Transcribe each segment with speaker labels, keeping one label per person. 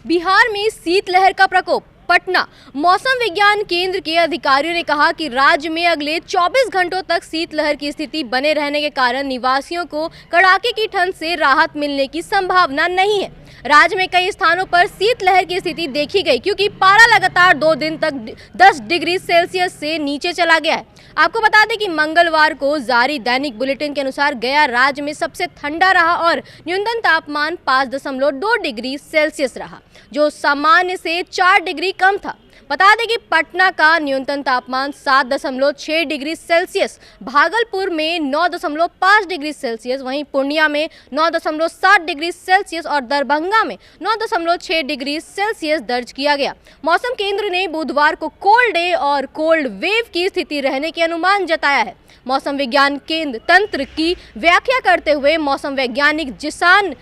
Speaker 1: बिहार में शीतलहर का प्रकोप। पटना मौसम विज्ञान केंद्र के अधिकारियों ने कहा कि राज्य में अगले 24 घंटों तक शीतलहर की स्थिति बने रहने के कारण निवासियों को कड़ाके की ठंड से राहत मिलने की संभावना नहीं है। राज्य में कई स्थानों पर शीतलहर की स्थिति देखी गई क्योंकि पारा लगातार 2 दिन तक 10 डिग्री सेल्सियस से नीचे चला गया है। आपको बता दें कि मंगलवार को जारी दैनिक बुलेटिन के अनुसार गया राज्य में सबसे ठंडा रहा और न्यूनतम तापमान 5.2 डिग्री सेल्सियस रहा, जो सामान्य से 4 डिग्री कम था। बता दें कि पटना का न्यूनतम तापमान 7.6 डिग्री सेल्सियस, भागलपुर में 9.5 डिग्री सेल्सियस, वहीं पूर्णिया में 9.7 डिग्री सेल्सियस और दरभंगा में 9.6 डिग्री सेल्सियस दर्ज किया गया। मौसम केंद्र ने बुधवार को कोल्ड डे और कोल्ड वेव की स्थिति रहने के अनुमान जताया है। मौसम विज्ञान केंद्र तंत्र की व्याख्या करते हुए मौसम वैज्ञानिक जिसान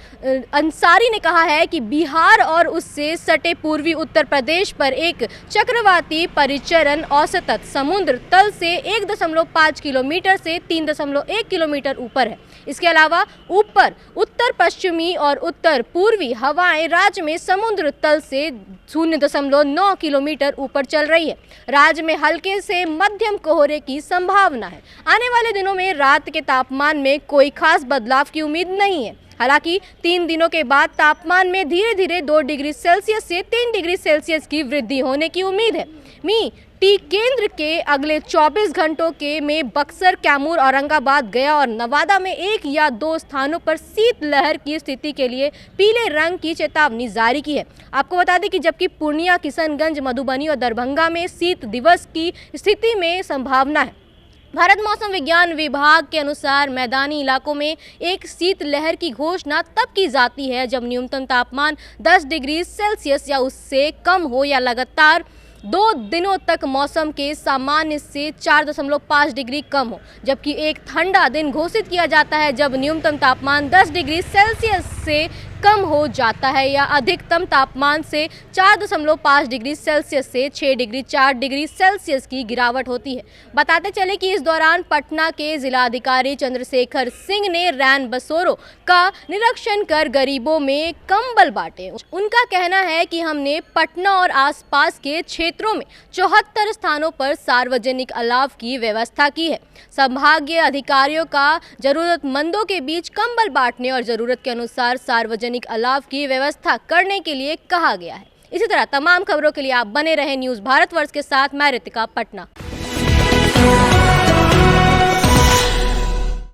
Speaker 1: अंसारी ने कहा है कि बिहार और उससे सटे पूर्वी उत्तर प्रदेश पर एक चक्रवाती परिचरण औसतन समुद्र तल से 1.5 किलोमीटर से 3.1 किलोमीटर ऊपर है। इसके अलावा ऊपर उत्तर पश्चिमी और उत्तर पूर्वी हवाएं राज्य में समुद्र तल से 0.9 किलोमीटर ऊपर चल रही है। राज्य में हल्के से मध्यम कोहरे की संभावना है। आने वाले दिनों में रात के तापमान में कोई खास बदलाव की उम्मीद नहीं है। हालांकि 3 दिनों के बाद तापमान में धीरे धीरे 2 डिग्री सेल्सियस से 3 डिग्री सेल्सियस की वृद्धि होने की उम्मीद है। टी केंद्र के अगले 24 घंटों के में बक्सर, कैमूर, औरंगाबाद, गया और नवादा में 1 या 2 स्थानों पर शीतलहर की स्थिति के लिए पीले रंग की चेतावनी जारी की है। आपको बता दें कि जबकि पूर्णिया, किशनगंज, मधुबनी और दरभंगा में शीत दिवस की स्थिति में संभावना है। भारत मौसम विज्ञान विभाग के अनुसार मैदानी इलाकों में एक शीतलहर की घोषणा तब की जाती है जब न्यूनतम तापमान 10 डिग्री सेल्सियस या उससे कम हो या लगातार 2 दिनों तक मौसम के सामान्य से 4.5 डिग्री कम हो। जबकि एक ठंडा दिन घोषित किया जाता है जब न्यूनतम तापमान 10 डिग्री सेल्सियस से कम हो जाता है या अधिकतम तापमान से 4.5 डिग्री सेल्सियस से 4 डिग्री सेल्सियस की गिरावट होती है। बताते चले कि इस दौरान पटना के जिलाधिकारी चंद्रशेखर सिंह ने रैन बसेरों का निरीक्षण कर गरीबों में कंबल बांटे। उनका कहना है कि हमने पटना और आसपास के क्षेत्रों में 74 स्थानों पर सार्वजनिक अलाव की व्यवस्था की है। संभागीय अधिकारियों का जरूरतमंदों के बीच कंबल बांटने और जरूरत के अनुसार सार्वजनिक अलाव की व्यवस्था करने के लिए कहा गया है। इसी तरह तमाम खबरों के लिए आप बने रहें न्यूज़ भारतवर्ष के साथ। मैं रितिका, पटना।